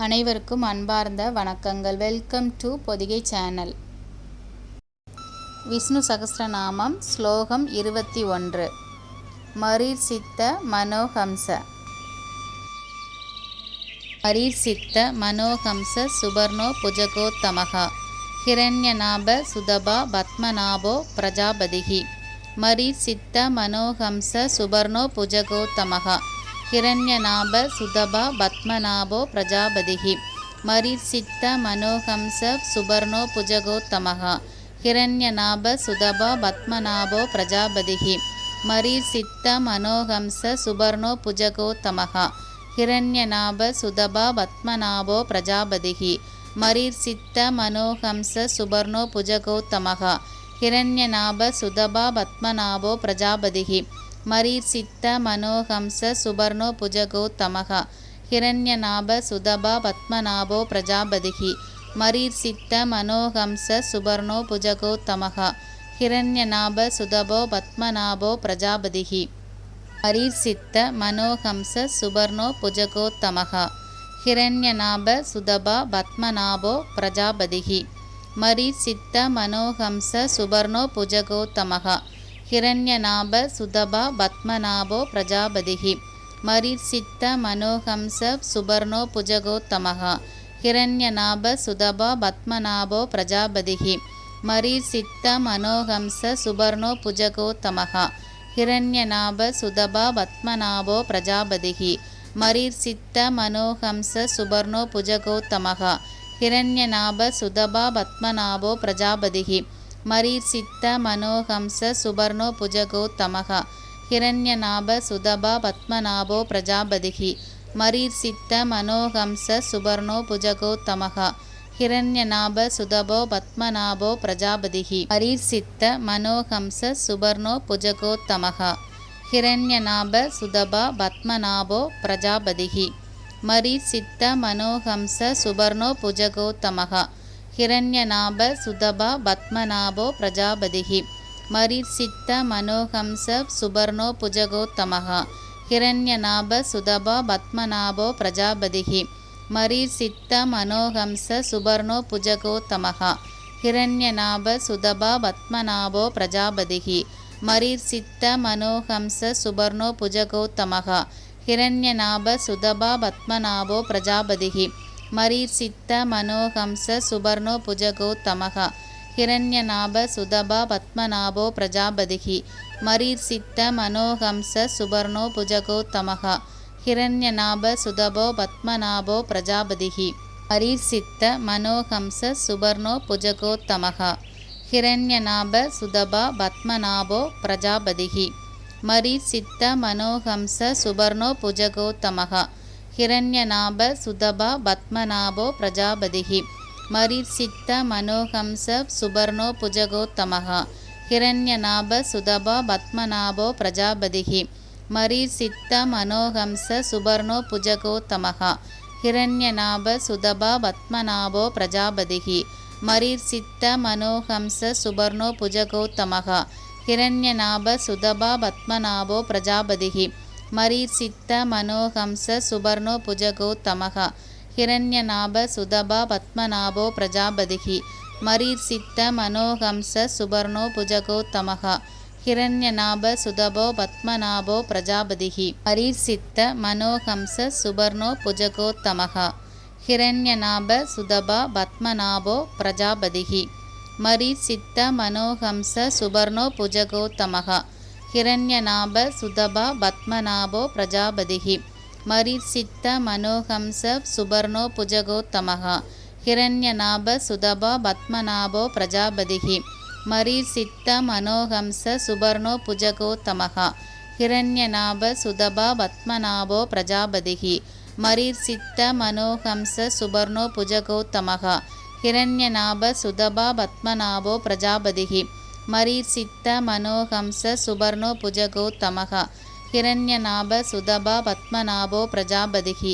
அனைவருக்கும் அன்பார்ந்த வணக்கங்கள். Welcome to Podhigai channel. Vishnu Sahasranamam ஸ்லோகம் 21. மரீர்சித்த மனோஹம்ச. மரீர்சித்த மனோஹம்ச சுபர்ணோ புஜகோத்தமஹ ஹிரண்யநாப சுதபா பத்மநாபோ பிரஜாபதிஹி. மரீர்சித்த மனோஹம்ச சுபர்ணோ புஜகோத்தமஹ ஹிரண்யநாப சுதபா பத்மநாபோ பிரஜாபதிஹி. மரீர்சித்த மனோஹம்ச சுபர்ணோ புஜகோத்தமஹ ஹிரண்யநாப சுதபா பத்மநாபோ பிரஜாபதிஹி. மரீர்சித்த மனோஹம்ச சுபர்ணோ புஜகோத்தமஹ ஹிரண்யநாப சுதபா பத்மநாபோ பிரஜாபதிஹி. மரீர்சித்த மனோஹம்ச சுபர்ணோ புஜகோத்தமஹ ஹிரண்யநாப சுதபா பத்மநாபோ பிரஜாபதிஹி. மரீர்சித்த மனோஹம்ச சுபர்ணோ புஜகோத்தமஹ ஹிரண்யநாப சுதபா பத்மநாபோ பிரஜாபதிஹி. மரீர்சித்த மனோஹம்ச சுபர்ணோ புஜகோத்தமஹ ஹிரண்யநாப சுதபோ பத்மநாபோ பிரஜாபதிஹி. மரீர்சித்த மனோஹம்ச சுபர்ணோ புஜகோத்தமஹ ஹிரண்யநாப சுதபா பத்மநாபோ பிரஜாபதிஹி. மரீர்சித்த மனோஹம்ச சுபர்ணோ புஜகோத்தமஹ ஹிரண்யநாப சுதபா பத்மநாபோ பிரஜாபதிஹி. மரீர்சித்த மனோஹம்ச சுபர்ணோ புஜகோத்தமஹ ஹிரண்யநாப சுதபா பத்மநாபோ பிரஜாபதிஹி. மரீர்சித்த மனோஹம்ச சுபர்ணோ புஜகோத்தமஹ ஹிரண்யநாப சுதபா பத்மநாபோ பிரஜாபதிஹி. மரீர்சித்த மனோஹம்ச சுபர்ணோ புஜகோத்தமஹ ஹிரண்யநாப சுதபா பத்மநாபோ பிரஜாபதிஹி. மரீர்சித்த மனோஹம்ச சுபர்ணோ புஜகோத்தமஹ ஹிரண்யநாப சுதபா பத்மநாபோ பிரஜாபதிஹி. மரீர்சித்த மனோஹம்ச சுபர்ணோ புஜகோத்தமஹ ஹிரண்யநாப சுதபோ பத்மநாபோ பிரஜாபதிஹி. மரீர்சித்த மனோஹம்ச சுபர்ணோ புஜகோத்தமஹ ஹிரண்யநாப சுதபா பத்மநாபோ பிரஜாபதிஹி. மரீர்சித்த மனோஹம்ச சுபர்ணோ புஜகோத்தமஹ ஹிரண்யநாப சுதபா பத்மநாபோ பிரஜாபதிஹி. மரீர்சித்த மனோஹம்ச சுபர்ணோ புஜகோத்தமஹ ஹிரண்யநாப சுதபா பத்மநாபோ பிரஜாபதிஹி. மரீர்சித்த மனோஹம்ச சுபர்ணோ புஜகோத்தமஹ ஹிரண்யநாப சுதபா பத்மநாபோ பிரஜாபதிஹி. மரீர்சித்த மனோஹம்ச சுபர்ணோ புஜகோத்தமஹ ஹிரண்யநாப சுதபா பத்மநாபோ பிரஜாபதிஹி. மரீர்சித்த மனோஹம்ச சுபர்ணோ புஜகோத்தமஹ ஹிரண்யநாப சுதபா பத்மநாபோ பிரஜாபதிஹி. மரீர்சித்த மனோஹம்ச சுபர்ணோ புஜகோத்தமஹ ஹிரண்யநாப சுதபோ பத்மநாபோ பிரஜாபதிஹி. மரீர்சித்த மனோஹம்ச சுபர்ணோ புஜகோத்தமஹ ஹிரண்யநாப சுதபா பத்மநாபோ பிரஜாபதிஹி. மரீர்சித்த மனோஹம்ச சுபர்ணோ புஜகோத்தமஹ ஹிரண்யநாப சுதபா பத்மநாபோ பிரஜாபதிஹி. மரீர்சித்த மனோஹம்ச சுபர்ணோ புஜகோத்தமஹ ஹிரண்யநாப சுதபா பத்மநாபோ பிரஜாபதிஹி. மரீர்சித்த மனோஹம்ச சுபர்ணோ புஜகோத்தமஹ ஹிரண்யநாப சுதபா பத்மநாபோ பிரஜாபதிஹி. மரீர்சித்த மனோஹம்ச சுபர்ணோ புஜகோத்தமஹ ஹிரண்யநாப சுதபா பத்மநாபோ பிரஜாபதிஹி. மரீர்சித்த மனோஹம்ச சுபர்ணோ புஜகோத்தமஹ ஹிரண்யநாப சுதபா பத்மநாபோ பிரஜாபதிஹி. மரீர்சித்த மனோஹம்ச சுபர்ணோ புஜகோத்தமஹ ஹிரண்யநாப சுதபோ பத்மநாபோ பிரஜாபதிஹி. மரீர்சித்த மனோஹம்ச சுபர்ணோ புஜகோத்தமஹ ஹிரண்யநாப சுதபா பத்மநாபோ பிரஜாபதிஹி. மரீர்சித்த மனோஹம்ச சுபர்ணோ புஜகோத்தமஹ ஹிரண்யநாப சுதபா பத்மநாபோ பிரஜாபதிஹி. மரீர்சித்த மனோஹம்ச சுபர்ணோ புஜகோத்தமஹ ஹிரண்யநாப சுதபா பத்மநாபோ பிரஜாபதிஹி. மரீர்சித்த மனோஹம்ச சுபர்ணோ புஜகோத்தமஹ ஹிரண்யநாப சுதபா பத்மநாபோ பிரஜாபதிஹி. மரீர்சித்த மனோஹம்ச சுபர்ணோ புஜகோத்தமஹ ஹிரண்யநாப சுதபா பத்மநாபோ பிரஜாபதிஹி. மரீர்சித்த மனோஹம்ச சுபர்ணோ புஜகோத்தமஹ ஹிரண்யநாப சுதபா பத்மநாபோ பிரஜாபதிஹி.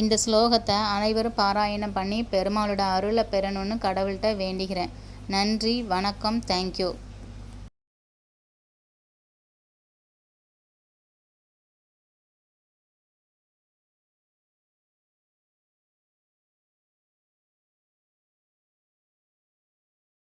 இந்த ஸ்லோகத்தை அனைவரும் பாராயணம் பண்ணி பெருமாளோட அருளை பெறணும்னு கடவுள்கிட்ட வேண்டிக்கிறேன். நன்றி, வணக்கம், தேங்க்யூ.